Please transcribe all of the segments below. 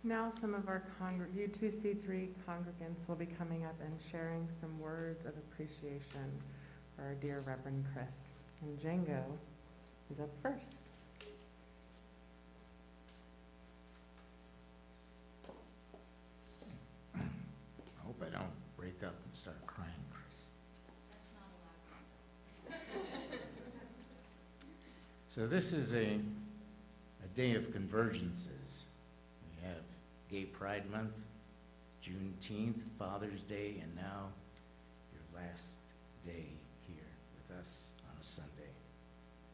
Now some of our U2C3 congregants will be coming up and sharing some words of appreciation for our dear Reverend Chris. And Django is up first. I hope I don't break up and start crying, Chris. So this is a day of convergences. We have Gay Pride Month, Juneteenth, Father's Day, and now your last day here with us on a Sunday.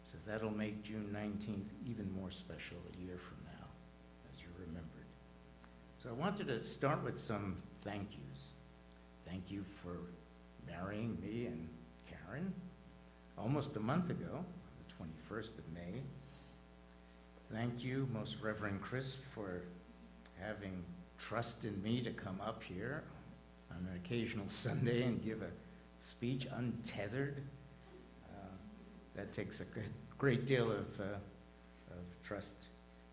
So that'll make June 19th even more special a year from now, as you're remembered. So I wanted to start with some thank yous. Thank you for marrying me and Karen almost a month ago, on the 21st of May. Thank you, Most Reverend Chris, for having trust in me to come up here on an occasional Sunday and give a speech untethered. That takes a great deal of trust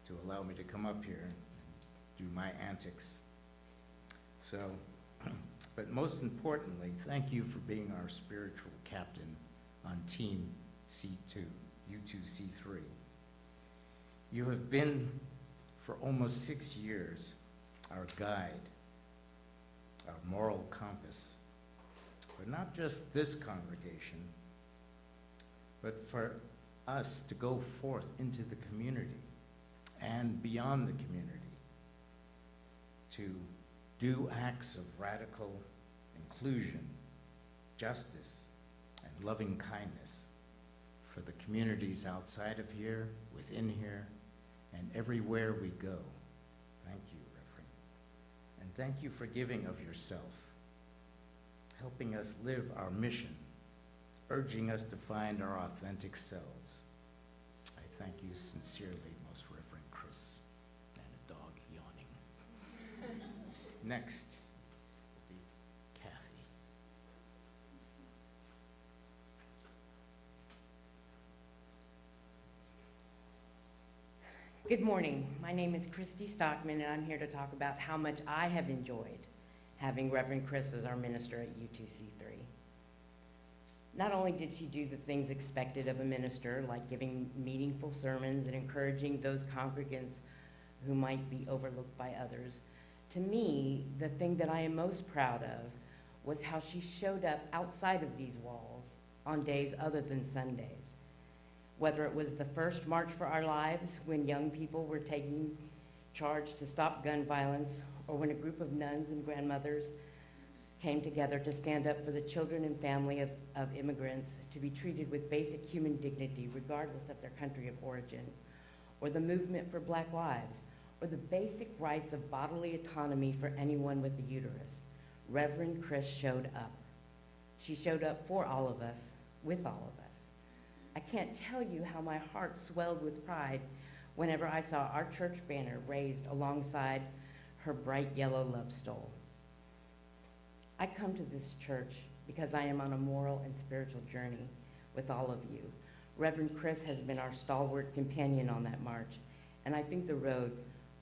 to allow me to come up here and do my antics. So, but most importantly, thank you for being our spiritual captain on Team C2, U2C3. You have been, for almost 6 years, our guide, our moral compass, but not just this congregation, but for us to go forth into the community and beyond the community to do acts of radical inclusion, justice, and loving kindness for the communities outside of here, within here, and everywhere we go. Thank you, Reverend. And thank you for giving of yourself, helping us live our mission, urging us to find our authentic selves. I thank you sincerely, Most Reverend Chris, and a dog yawning. Next will be Kathy. Good morning. My name is Christy Stockman, and I'm here to talk about how much I have enjoyed having Reverend Chris as our minister at U2C3. Not only did she do the things expected of a minister, like giving meaningful sermons and encouraging those congregants who might be overlooked by others, to me, the thing that I am most proud of was how she showed up outside of these walls on days other than Sundays. Whether it was the first March for Our Lives, when young people were taking charge to stop gun violence, or when a group of nuns and grandmothers came together to stand up for the children and families of immigrants to be treated with basic human dignity regardless of their country of origin, or the movement for Black lives, or the basic rights of bodily autonomy for anyone with a uterus. Reverend Chris showed up. She showed up for all of us, with all of us. I can't tell you how my heart swelled with pride whenever I saw our church banner raised alongside her bright yellow love stole. I come to this church because I am on a moral and spiritual journey with all of you. Reverend Chris has been our stalwart companion on that march, and I think the road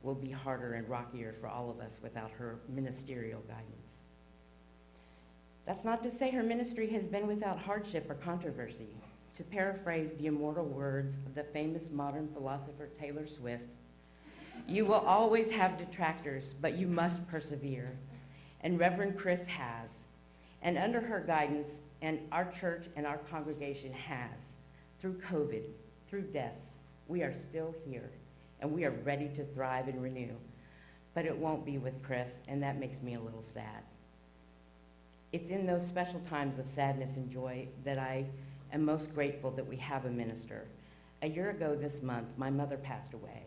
will be harder and rockier for all of us without her ministerial guidance. That's not to say her ministry has been without hardship or controversy. To paraphrase the immortal words of the famous modern philosopher Taylor Swift, you will always have detractors, but you must persevere. And Reverend Chris has. And under her guidance, and our church and our congregation has, through COVID, through deaths, we are still here, and we are ready to thrive and renew. But it won't be with Chris, and that makes me a little sad. It's in those special times of sadness and joy that I am most grateful that we have a minister. A year ago this month, my mother passed away.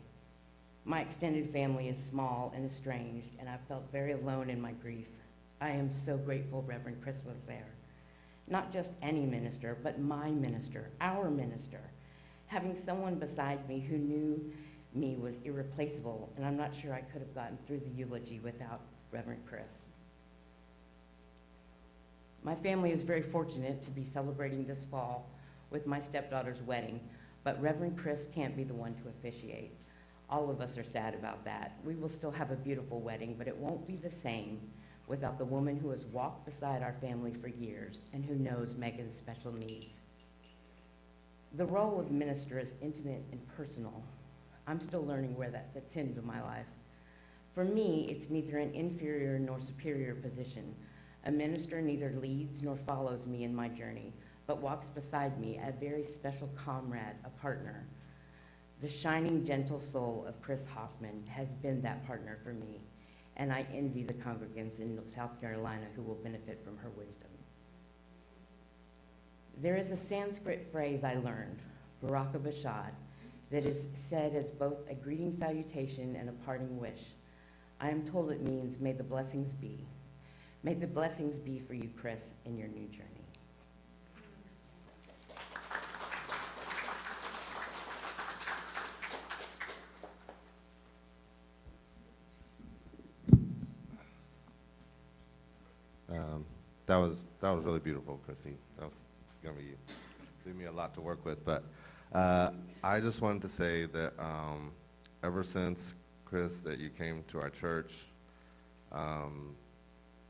My extended family is small and estranged, and I felt very alone in my grief. I am so grateful Reverend Chris was there. Not just any minister, but my minister, our minister. Having someone beside me who knew me was irreplaceable, and I'm not sure I could have gotten through the eulogy without Reverend Chris. My family is very fortunate to be celebrating this fall with my stepdaughter's wedding, but Reverend Chris can't be the one to officiate. All of us are sad about that. We will still have a beautiful wedding, but it won't be the same without the woman who has walked beside our family for years and who knows Megan's special needs. The role of minister is intimate and personal. I'm still learning where that fits into my life. For me, it's neither an inferior nor superior position. A minister neither leads nor follows me in my journey, but walks beside me, a very special comrade, a partner. The shining, gentle soul of Chris Hoffman has been that partner for me, and I envy the congregants in South Carolina who will benefit from her wisdom. There is a Sanskrit phrase I learned, Baraka Bashad, that is said as both a greeting salutation and a parting wish. I am told it means, may the blessings be. May the blessings be for you, Chris, in your new journey. That was really beautiful, Chrissy. That was gonna be leave me a lot to work with. But I just wanted to say that ever since, Chris, that you came to our church,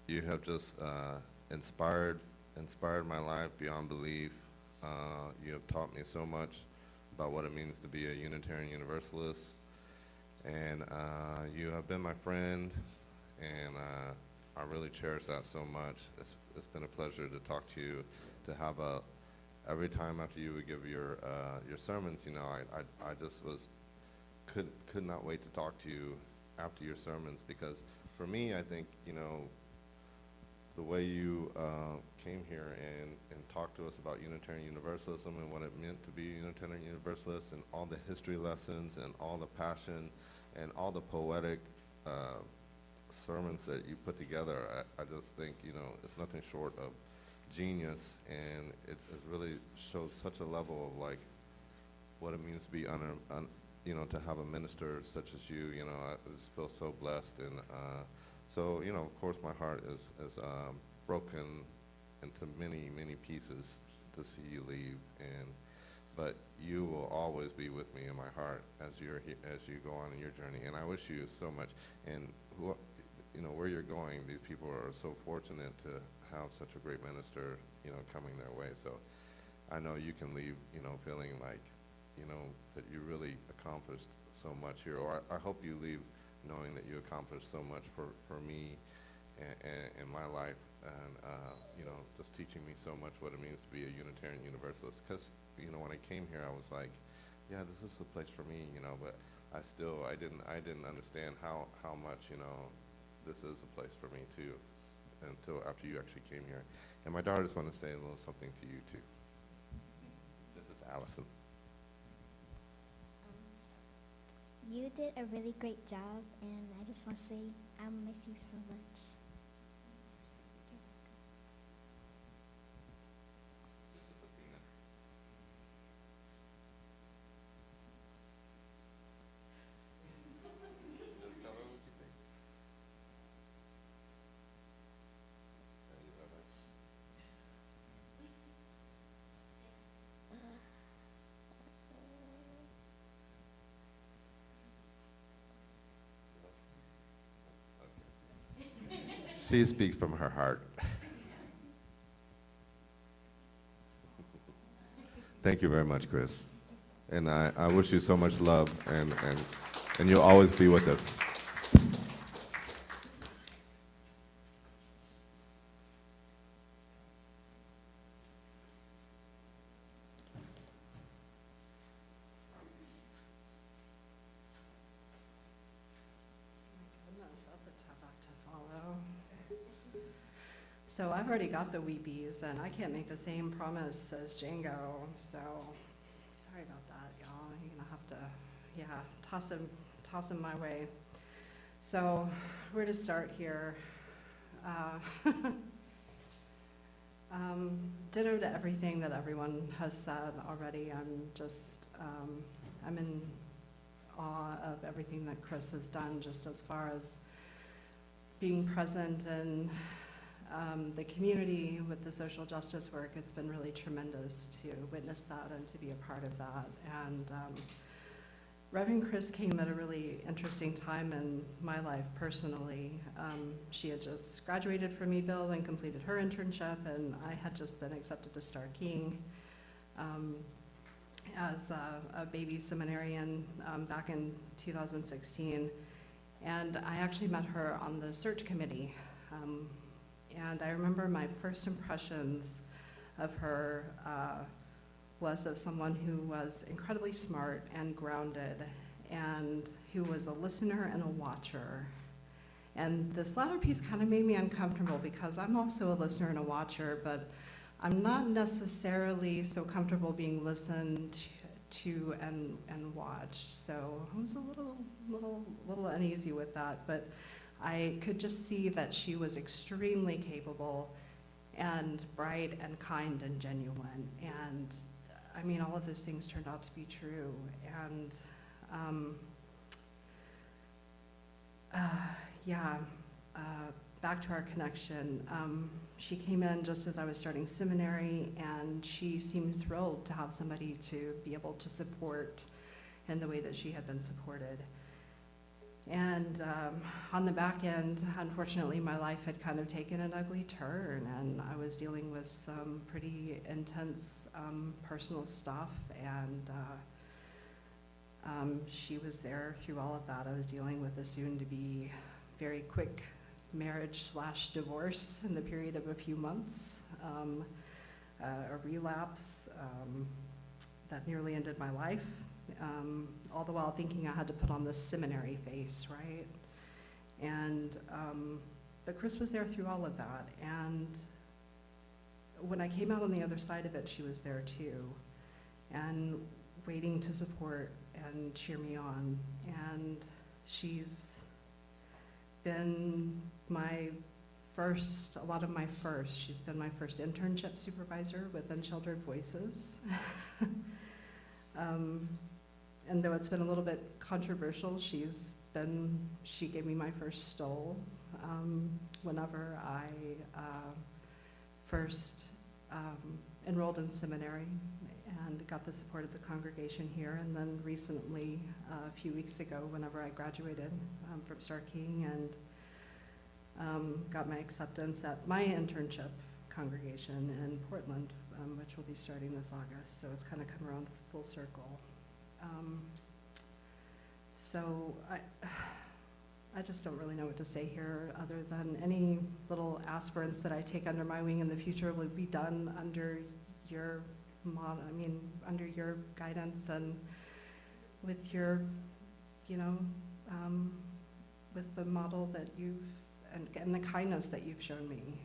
you have just inspired my life beyond belief. You have taught me so much about what it means to be a Unitarian Universalist, and you have been my friend, and I really cherish that so much. It's been a pleasure to talk to you, to have every time after you would give your sermons, you know, I just could not wait to talk to you after your sermons, because for me, I think, you know, the way you came here and talked to us about Unitarian Universalism and what it meant to be Unitarian Universalist, and all the history lessons and all the passion and all the poetic sermons that you put together, I just think, you know, it's nothing short of genius, and it really shows such a level of like what it means to be you know, to have a minister such as you. You know, I just feel so blessed, and so, you know, of course my heart is broken into many pieces to see you leave, but you will always be with me in my heart as you go on in your journey, and I wish you so much. And you know, where you're going, these people are so fortunate to have such a great minister, you know, coming their way. So I know you can leave, you know, feeling like, you know, that you really accomplished so much here. Or I hope you leave knowing that you accomplished so much for me and my life, and you know, just teaching me so much what it means to be a Unitarian Universalist. Because, you know, when I came here, I was like, yeah, this is the place for me, you know, but I didn't understand how much, you know, this is a place for me too, until after you actually came here. And my daughter just wanted to say a little something to you too. This is Allison. You did a really great job, and I just want to say I miss you so much. Just tell her what you think. Thank you very much. She speaks from her heart. Thank you very much, Chris. And I wish you so much love, and you'll always be with us. Goodness, that's a tough act to follow. So I've already got the weepies, and I can't make the same promise as Django, so sorry about that, y'all. You're gonna have to, yeah, toss him my way. So where to start here? Ditto to everything that everyone has said already. I'm in awe of everything that Chris has done, just as far as being present in the community with the social justice work. It's been really tremendous to witness that and to be a part of that. And Reverend Chris came at a really interesting time in my life personally. She had just graduated from Meadville and completed her internship, and I had just been accepted to Starr King as a baby seminarian back in 2016. And I actually met her on the search committee. And I remember my first impressions of her was of someone who was incredibly smart and grounded, and who was a listener and a watcher. And this latter piece kind of made me uncomfortable because I'm also a listener and a watcher, but I'm not necessarily so comfortable being listened to and watched. So I was a little uneasy with that, but I could just see that she was extremely capable and bright and kind and genuine. And I mean, all of those things turned out to be true. And back to our connection. She came in just as I was starting seminary, and she seemed thrilled to have somebody to be able to support in the way that she had been supported. And on the back end, unfortunately, my life had kind of taken an ugly turn, and I was dealing with some pretty intense personal stuff, and she was there through all of that. I was dealing with a soon-to-be very quick marriage/divorce in the period of a few months, a relapse that nearly ended my life. All the while thinking I had to put on this seminary face, right? And, but Chris was there through all of that. And when I came out on the other side of it, she was there too, and waiting to support and cheer me on. And she's been my first, a lot of my first. She's been my first internship supervisor with Unsheltered Voices. And though it's been a little bit controversial, she gave me my first stole whenever I first enrolled in seminary and got the support of the congregation here. And then recently, a few weeks ago, whenever I graduated from Starr King and got my acceptance at my internship congregation in Portland, which will be starting this August. So it's kind of come around full circle. So I just don't really know what to say here, other than any little aspirants that I take under my wing in the future will be done under your under your guidance and with your, with the model that you've, and the kindness that you've shown me.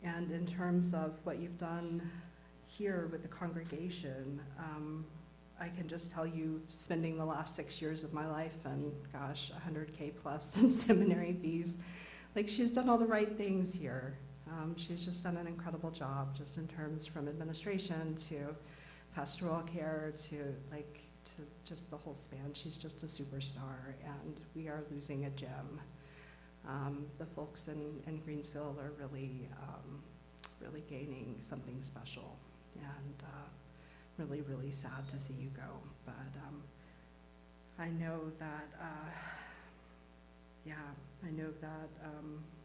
And in terms of what you've done here with the congregation, I can just tell you, spending the last 6 years of my life and gosh, 100K plus in seminary fees, like she's done all the right things here. She's just done an incredible job, just in terms from administration to pastoral care to just the whole span. She's just a superstar, and we are losing a gem. The folks in Greensville are really gaining something special, and really, really sad to see you go. But I know that,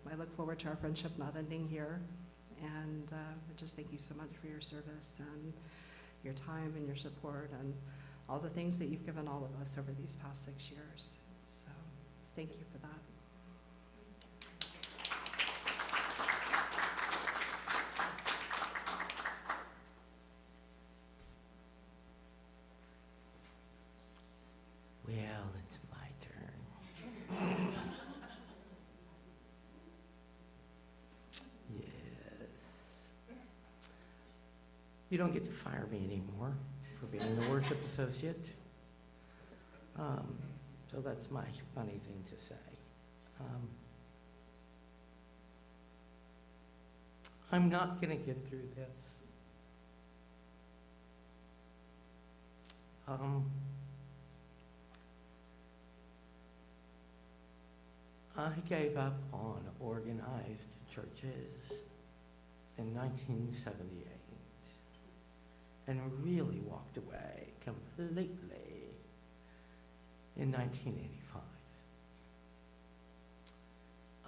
I look forward to our friendship not ending here. And I just thank you so much for your service and your time and your support and all the things that you've given all of us over these past 6 years. So thank you for that. Well, it's my turn. Yes. You don't get to fire me anymore for being the worship associate. So that's my funny thing to say. I'm not going to get through this. I gave up on organized churches in 1978. and really walked away completely in 1985.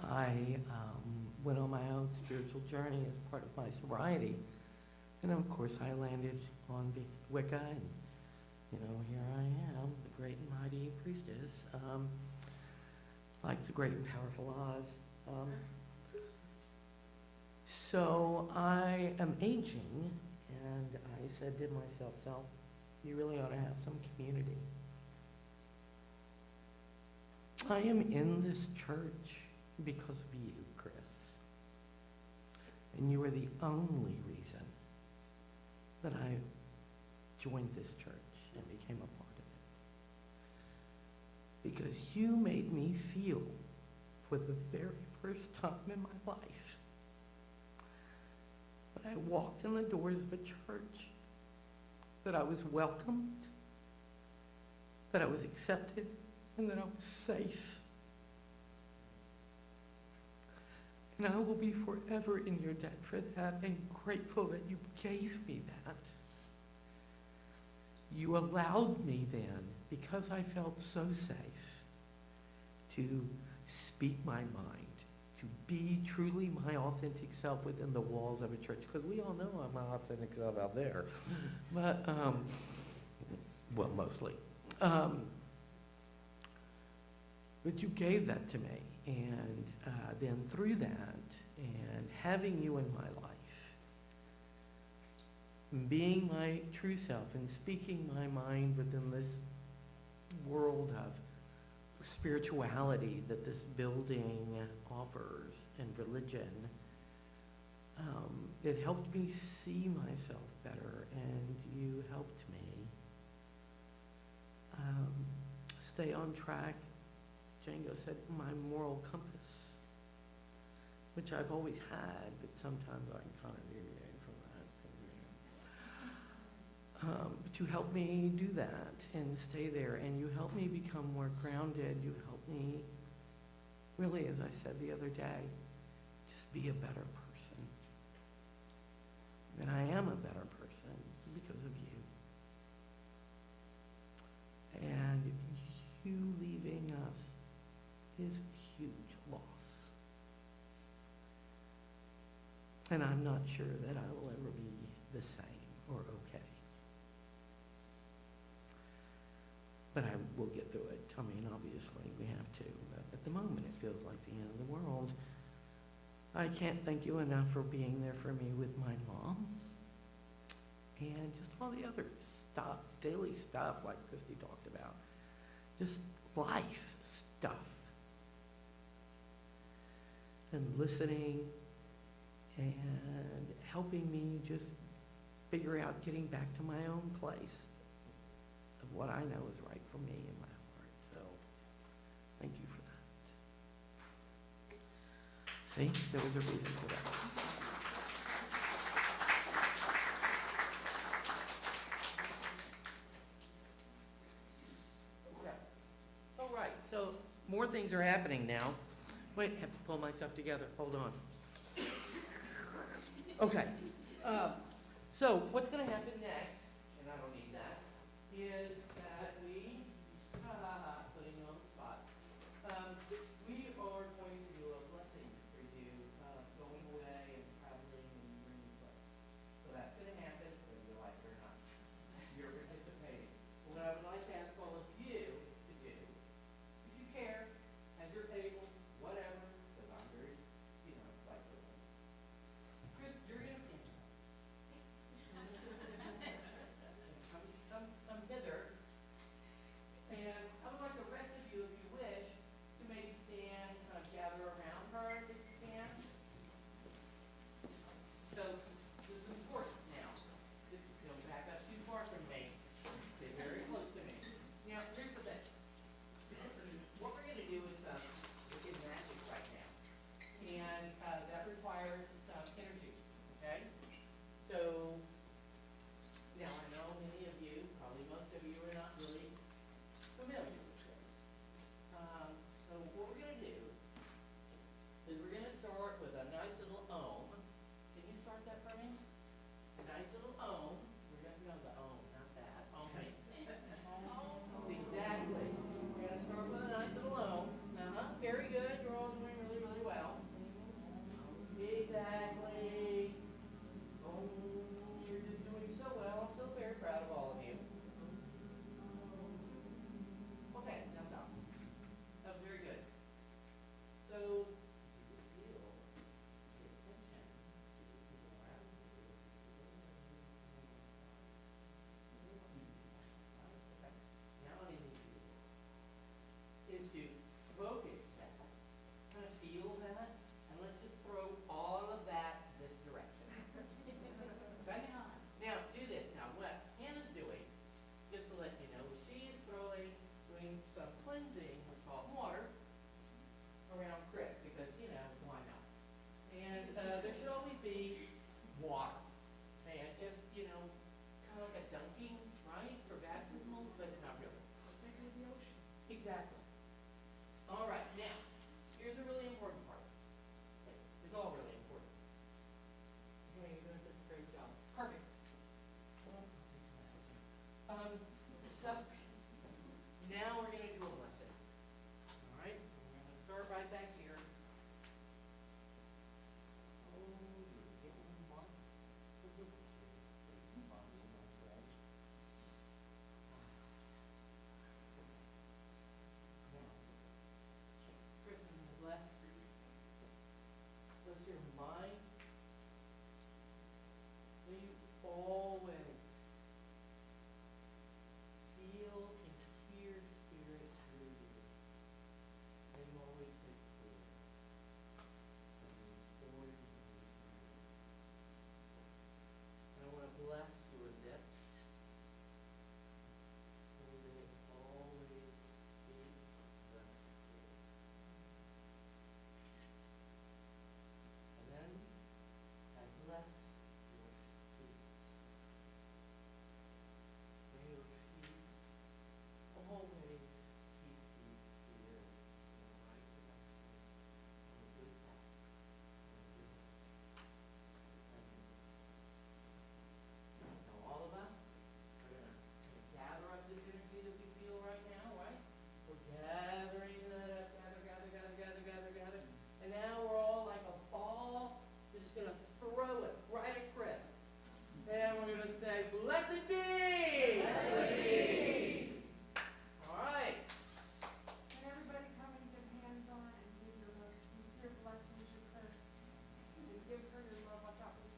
I went on my own spiritual journey as part of my sobriety, and of course I landed on Wicca, and here I am, the great and mighty priestess, like the great and powerful Oz. So I am aging, and I said to myself, "Self, you really ought to have some community." I am in this church because of you, Chris. And you are the only reason that I joined this church and became a part of it. Because you made me feel, for the very first time in my life, when I walked in the doors of a church, that I was welcomed, that I was accepted, and that I was safe. And I will be forever in your debt for that, and grateful that you gave me that. You allowed me then, because I felt so safe, to speak my mind, to be truly my authentic self within the walls of a church, because we all know I'm my authentic self out there, but, well, mostly. But you gave that to me, and then through that, and having you in my life, being my true self and speaking my mind within this world of spirituality that this building offers and religion, it helped me see myself better, and you helped me stay on track. Django said, my moral compass, which I've always had, but sometimes I can kind of deviate from that. But you helped me do that and stay there, and you helped me become more grounded. You helped me, really, as I said the other day, just be a better person. And I am a better person because of you. And you leaving us is a huge loss. And I'm not sure that I will ever be the same or okay. But I will get through it. I mean, obviously, we have to. But at the moment, it feels like the end of the world. I can't thank you enough for being there for me with my mom. And just all the other stuff, daily stuff like Christy talked about. Just life stuff. And listening and helping me just figure out getting back to my own place of what I know is right for me in my heart. So, thank you for that. See, there was a reason for that. Okay. All right, so more things are happening now. Wait, I have to pull myself together. Hold on. Okay. So what's going to happen next, and I don't need that, is that we, putting you on the spot, we are going to do a blessing for you, going away and traveling and your new place. So that's going to happen, whether you like it or not. You're participating. What I would like to ask all of you to do, if you care, at your table, whatever, because I'm very, like, Chris, you're going to stand up. water. And just, kind of like a dunking, right, for baptismal, but not really. It's like in the ocean. Exactly. All right, now, here's a really important part. It's all really important. Okay, you're doing such a great job. Perfect. So, now we're gonna do a lesson. All right, we're gonna start right back here. Oh, you're getting marked. Now, Chris, I'm gonna bless. Bless your mind. May you always feel and hear Spirit through you. May you always say clear. And I want to bless your lips. May they always speak the truth. And then I bless your feet. May your feet always keep you steered in the right direction, on a good path, on a good way. Now, all of us are going to gather up this energy that we feel right now, right? We're gathering that up, gather. And now we're all like a ball, we're just going to throw it right at Chris. And we're going to say, blessed be! Blessed be! All right. Can everybody come and give hands on and give your most sincere blessings to Chris? And give her your love. I thought was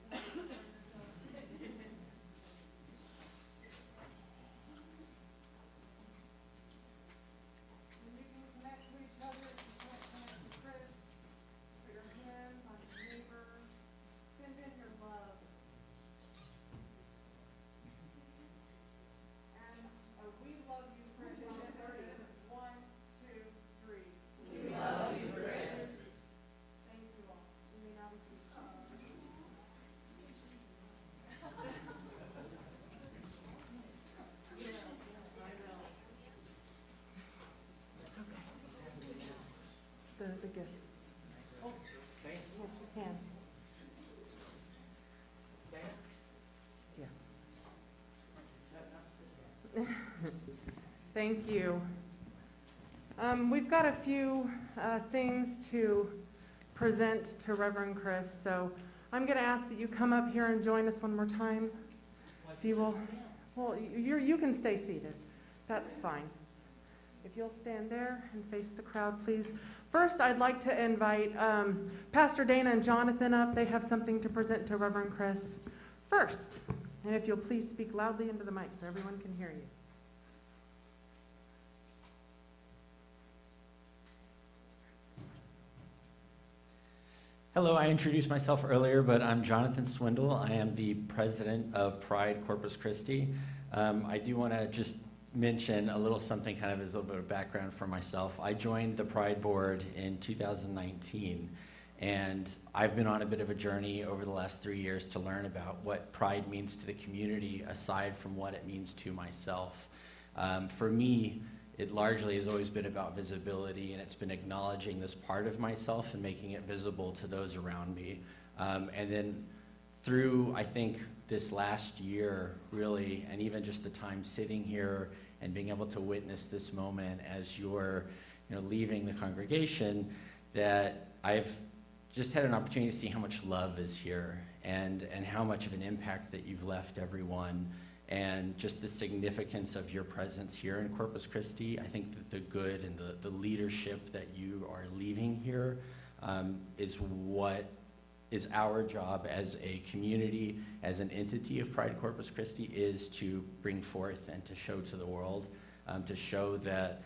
And you can connect to each other if you can't connect to Chris. Put your hands on your neighbor. Send in your love. And we love you, Chris. On the 30th. 1, 2, 3. We love you, Chris. Thank you all. You may now be seated. The gift. Okay. Hand. Okay. Yeah. Thank you. We've got a few things to present to Reverend Chris, so I'm going to ask that you come up here and join us one more time. If you will, well, you can stay seated. That's fine. If you'll stand there and face the crowd, please. First, I'd like to invite Pastor Dana and Jonathan up. They have something to present to Reverend Chris first. And if you'll please speak loudly into the mic so everyone can hear you. Hello, I introduced myself earlier, but I'm Jonathan Swindle. I am the president of Pride Corpus Christi. I do want to just mention a little something kind of as a little bit of background for myself. I joined the Pride Board in 2019, and I've been on a bit of a journey over the last 3 years to learn about what Pride means to the community aside from what it means to myself. For me, it largely has always been about visibility, and it's been acknowledging this part of myself and making it visible to those around me. And then through, I think, this last year, really, and even just the time sitting here and being able to witness this moment as you're, leaving the congregation, that I've just had an opportunity to see how much love is here and how much of an impact that you've left everyone, and just the significance of your presence here in Corpus Christi. I think that the good and the leadership that you are leaving here is what is our job as a community, as an entity of Pride Corpus Christi, is to bring forth and to show to the world, to show that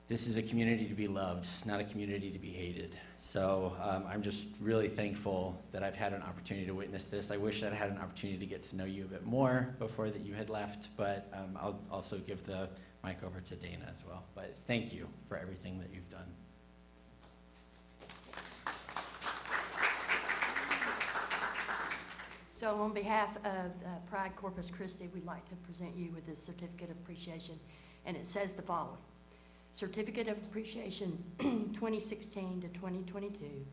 this is a community to be loved, not a community to be hated. So I'm just really thankful that I've had an opportunity to witness this. I wish that I had an opportunity to get to know you a bit more before that you had left, but I'll also give the mic over to Dana as well. But thank you for everything that you've done. So on behalf of Pride Corpus Christi, we'd like to present you with this certificate of appreciation, and it says the following. Certificate of Appreciation 2016 to 2022,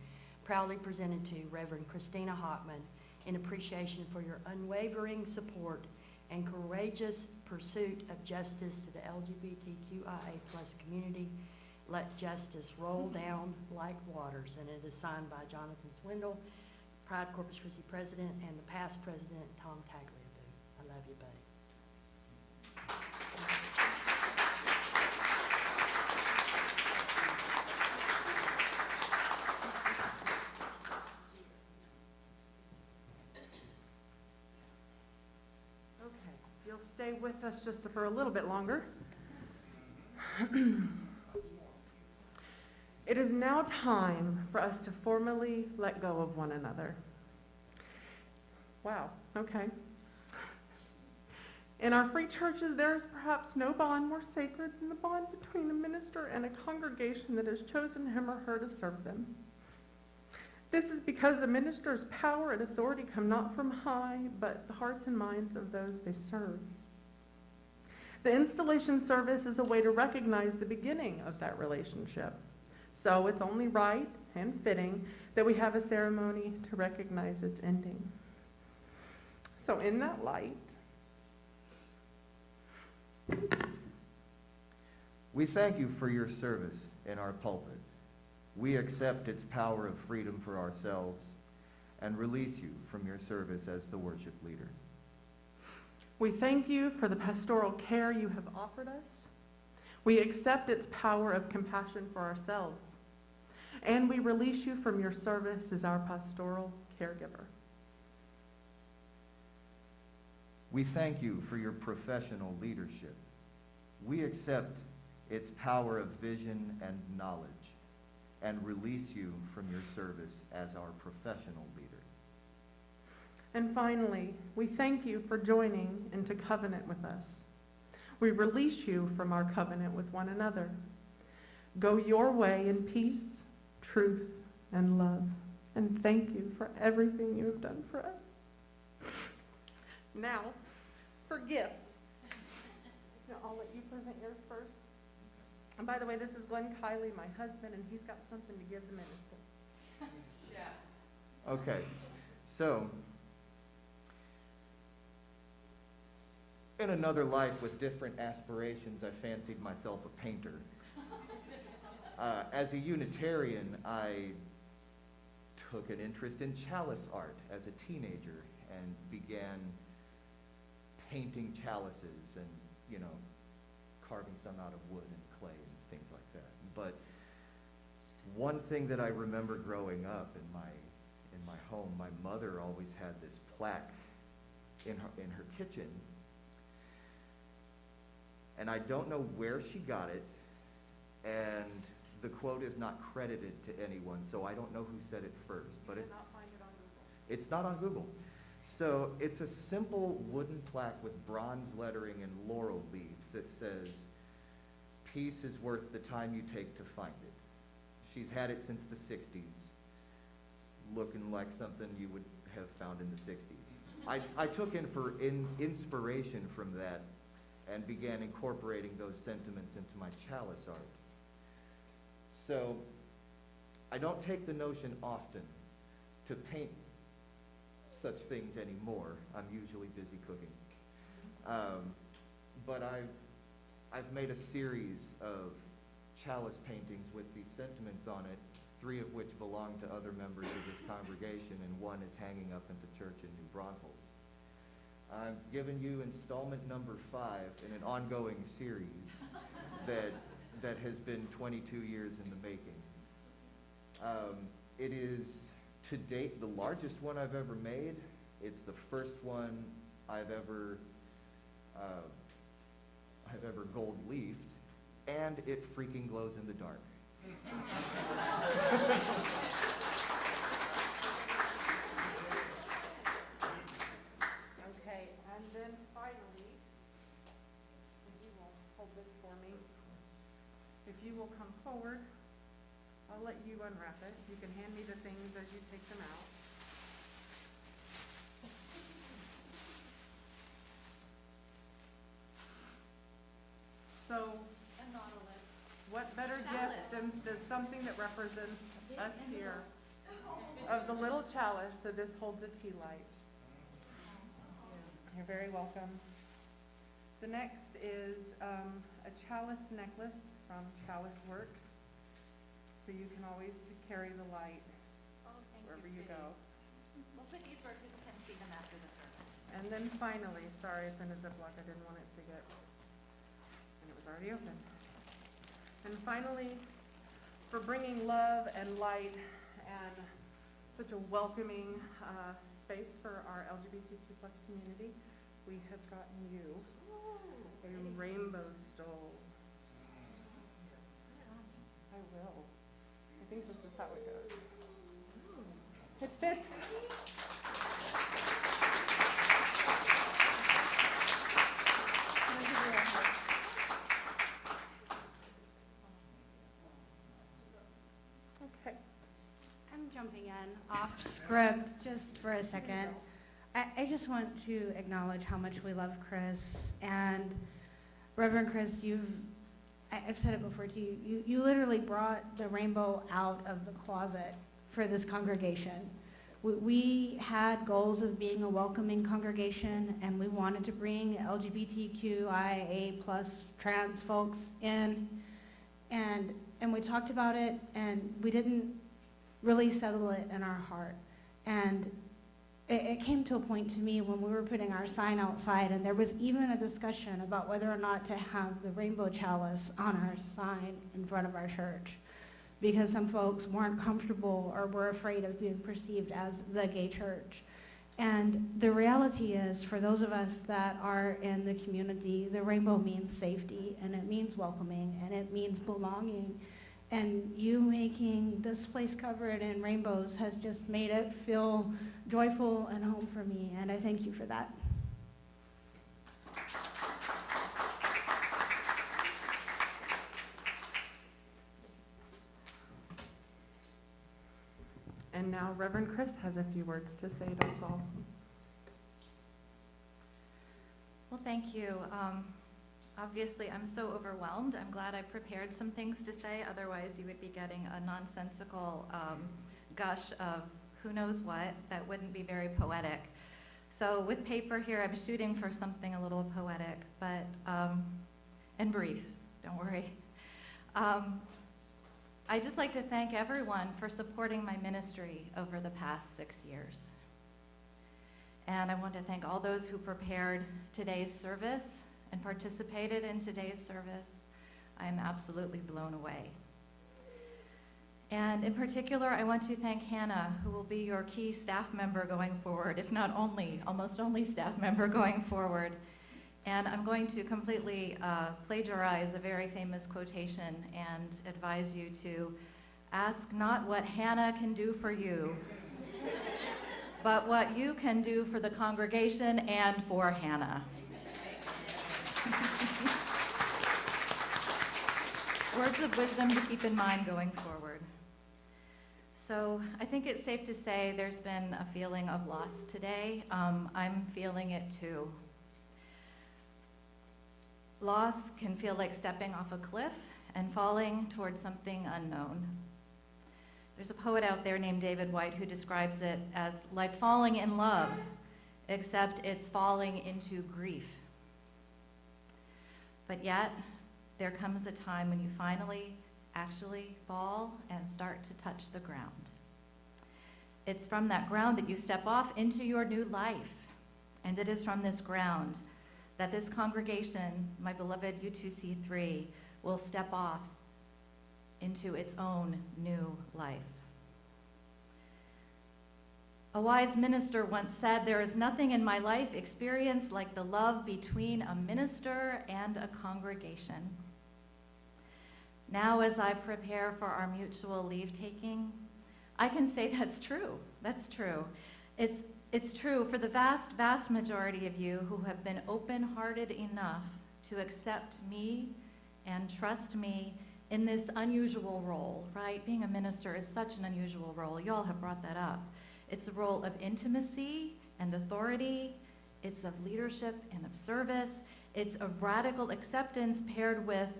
proudly presented to Reverend Christina Hockman in appreciation for your unwavering support and courageous pursuit of justice to the LGBTQIA+ community. Let justice roll down like waters, and it is signed by Jonathan Swindle, Pride Corpus Christi President, and the past President, Tom Tagliabue. I love you, buddy. Okay, you'll stay with us just for a little bit longer. It is now time for us to formally let go of one another. Wow, okay. In our free churches, there is perhaps no bond more sacred than the bond between a minister and a congregation that has chosen him or her to serve them. This is because a minister's power and authority come not from high, but the hearts and minds of those they serve. The installation service is a way to recognize the beginning of that relationship. So it's only right and fitting that we have a ceremony to recognize its ending. So in that light, we thank you for your service in our pulpit. We accept its power of freedom for ourselves and release you from your service as the worship leader. we thank you for the pastoral care you have offered us. We accept its power of compassion for ourselves. And we release you from your service as our pastoral caregiver. We thank you for your professional leadership. We accept its power of vision and knowledge and release you from your service as our professional leader. And finally, we thank you for joining into covenant with us. We release you from our covenant with one another. Go your way in peace, truth, and love. And thank you for everything you have done for us. Now, for gifts. Now, I'll let you present yours first. And by the way, this is Glenn Kiley, my husband, and he's got something to give the minister. Yeah. Okay, so in another life with different aspirations, I fancied myself a painter. As a Unitarian, I took an interest in chalice art as a teenager and began painting chalices and, carving some out of wood and clay and things like that. But one thing that I remember growing up in my home, my mother always had this plaque in her kitchen, and I don't know where she got it, and the quote is not credited to anyone, so I don't know who said it first. But You cannot find it on Google. it's not on Google. So it's a simple wooden plaque with bronze lettering and laurel leaves that says, "Peace is worth the time you take to find it." She's had it since the 60s, looking like something you would have found in the 60s. I took inspiration from that and began incorporating those sentiments into my chalice art. So I don't take the notion often to paint such things anymore. I'm usually busy cooking. But I've made a series of chalice paintings with these sentiments on it, 3 of which belong to other members of this congregation, and 1 is hanging up at the church in New Braunfels. I've given you installment number 5 in an ongoing series that has been 22 years in the making. It is, to date, the largest one I've ever made. It's the first one I've ever gold leafed, and it freaking glows in the dark. Okay, and then finally, if you will hold this for me, if you will come forward, I'll let you unwrap it. You can hand me the things as you take them out. better gift than something that represents us here of the little chalice, so this holds a tea light. You're very welcome. The next is a chalice necklace from Chalice Works, so you can always carry the light wherever you go. We'll put these where people can see them after the service. And then finally, sorry, it's in a Ziploc, I didn't want it to get, and it was already open. And finally, for bringing love and light and such a welcoming space for our LGBTQ+ community, we have gotten you a rainbow stole. I will. I think this is how it goes. It fits. Okay. I'm jumping in off script just for a second. I just want to acknowledge how much we love Chris. And Reverend Chris, I've said it before to you, you literally brought the rainbow out of the closet for this congregation. We had goals of being a welcoming congregation, and we wanted to bring LGBTQIA+ trans folks in, and we talked about it, and we didn't really settle it in our heart. And it came to a point to me when we were putting our sign outside, and there was even a discussion about whether or not to have the rainbow chalice on our sign in front of our church, because some folks weren't comfortable or were afraid of being perceived as the gay church. And the reality is, for those of us that are in the community, the rainbow means safety, and it means welcoming, and it means belonging. And you making this place covered in rainbows has just made it feel joyful and home for me, and I thank you for that. And now Reverend Chris has a few words to say to us all. Well, thank you. Obviously, I'm so overwhelmed. I'm glad I prepared some things to say. Otherwise, you would be getting a nonsensical gush of who knows what that wouldn't be very poetic. So with paper here, I'm shooting for something a little poetic, but and brief, don't worry. I'd just like to thank everyone for supporting my ministry over the past 6 years. And I want to thank all those who prepared today's service and participated in today's service. I am absolutely blown away. And in particular, I want to thank Hannah, who will be your key staff member going forward, if not only, almost only staff member going forward. And I'm going to completely plagiarize a very famous quotation and advise you to ask not what Hannah can do for you, but what you can do for the congregation and for Hannah. Words of wisdom to keep in mind going forward. So I think it's safe to say there's been a feeling of loss today. I'm feeling it too. Loss can feel like stepping off a cliff and falling towards something unknown. There's a poet out there named David White who describes it as like falling in love, except it's falling into grief. But yet, there comes a time when you finally actually fall and start to touch the ground. It's from that ground that you step off into your new life. And it is from this ground that this congregation, my beloved U2C3, will step off into its own new life. A wise minister once said, "There is nothing in my life experienced like the love between a minister and a congregation." Now, as I prepare for our mutual leave-taking, I can say that's true. That's true. It's true for the vast, vast majority of you who have been open-hearted enough to accept me and trust me in this unusual role, right? Being a minister is such an unusual role. You all have brought that up. It's a role of intimacy and authority. It's of leadership and of service. It's a radical acceptance paired with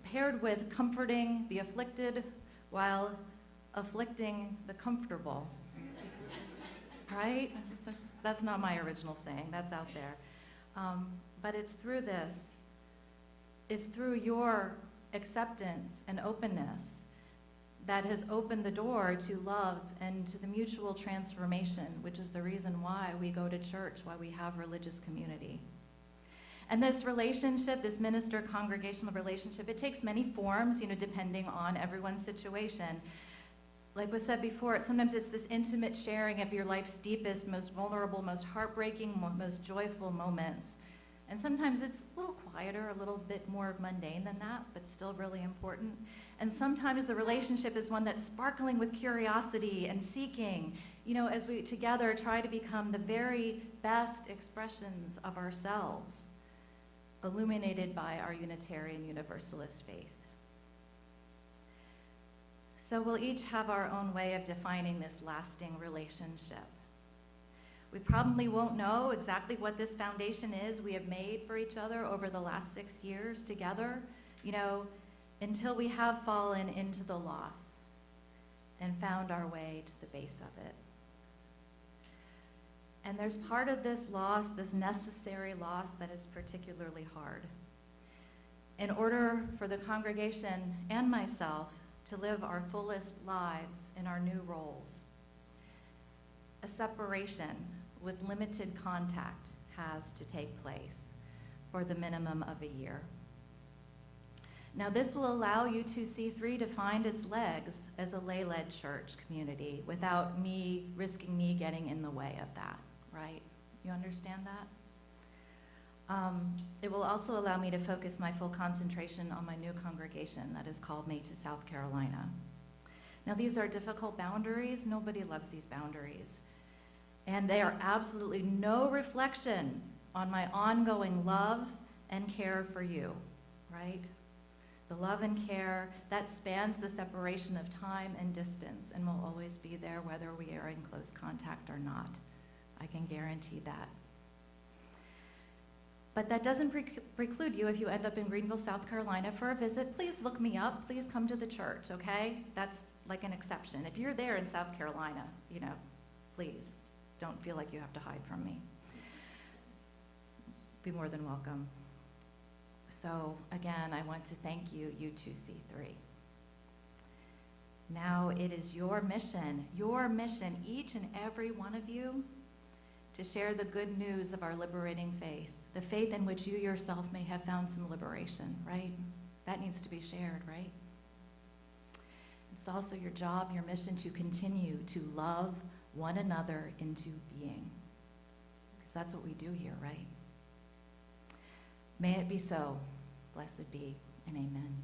paired with comforting the afflicted while afflicting the comfortable. Right? That's not my original saying, that's out there. But it's through this, it's through your acceptance and openness that has opened the door to love and to the mutual transformation, which is the reason why we go to church, why we have religious community. And this relationship, this minister-congregational relationship, it takes many forms, depending on everyone's situation. Like was said before, sometimes it's this intimate sharing of your life's deepest, most vulnerable, most heartbreaking, most joyful moments. And sometimes it's a little quieter, a little bit more mundane than that, but still really important. And sometimes the relationship is one that's sparkling with curiosity and seeking, as we together try to become the very best expressions of ourselves, illuminated by our Unitarian Universalist faith. So we'll each have our own way of defining this lasting relationship. We probably won't know exactly what this foundation is we have made for each other over the last 6 years together, until we have fallen into the loss and found our way to the base of it. And there's part of this loss, this necessary loss, that is particularly hard. In order for the congregation and myself to live our fullest lives in our new roles, a separation with limited contact has to take place for the minimum of a year. Now, this will allow U2C3 to find its legs as a lay-led church community without risking me getting in the way of that, right? You understand that? It will also allow me to focus my full concentration on my new congregation that has called me to South Carolina. Now, these are difficult boundaries. Nobody loves these boundaries. And they are absolutely no reflection on my ongoing love and care for you, right? The love and care that spans the separation of time and distance and will always be there whether we are in close contact or not. I can guarantee that. But that doesn't preclude you if you end up in Greenville, South Carolina for a visit. Please look me up. Please come to the church, okay? That's like an exception. If you're there in South Carolina, please don't feel like you have to hide from me. Be more than welcome. So again, I want to thank you, U2C3. Now it is your mission, each and every one of you, to share the good news of our liberating faith, the faith in which you yourself may have found some liberation, right? That needs to be shared, right? It's also your job, your mission to continue to love one another into being, because that's what we do here, right? May it be so. Blessed be, and amen.